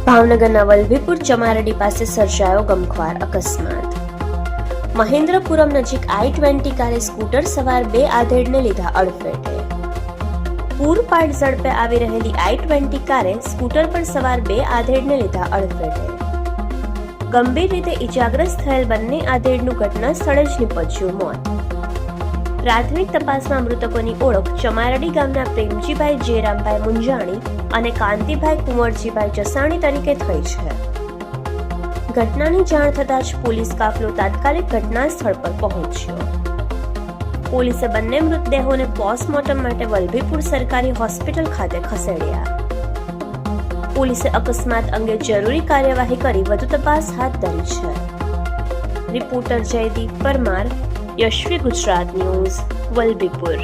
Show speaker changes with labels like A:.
A: ભાવનગરના વલ્લભીપુર ચમારડી પાસે સર્જાયો ગમખ્વાર અકસ્માત. મહેન્દ્રપુરમ નજીક I-20 કારે સ્કૂટર સવાર બે આધેડને લીધા અડફેટે. પૂરપાટ ઝડપે આવી રહેલી I-20 કારે સ્કૂટર પર સવાર બે આધેડને લીધા અડફેટે. ગંભીર રીતે ઈજાગ્રસ્ત થયેલ બંને આધેડનું ઘટના સ્થળે જ નીપજ્યું મોત. પ્રાથમિક તપાસમાં મૃતકોની ઓળખ ચમારડી ગામના પ્રેમજીભાઈ જેરામભાઈ મુંજાણી અને કાંતિભાઈ કુંવરજીભાઈ જસાણી તરીકે થઈ છે. ઘટનાની જાણ થતાં જ પોલીસ કાફલો તાત્કાલિક ઘટના સ્થળ પર પહોંચ્યો. પોલીસે બંને મૃતદેહોને પોસ્ટમોર્ટમ માટે વલ્લભીપુર સરકારી હોસ્પિટલ ખાતે ખસેડ્યા. પોલીસે અકસ્માત અંગે જરૂરી કાર્યવાહી કરી વધુ તપાસ હાથ ધરી છે. Reporter Jaydeep Parmar, Yashvi Gujarat news, Vallabhipur.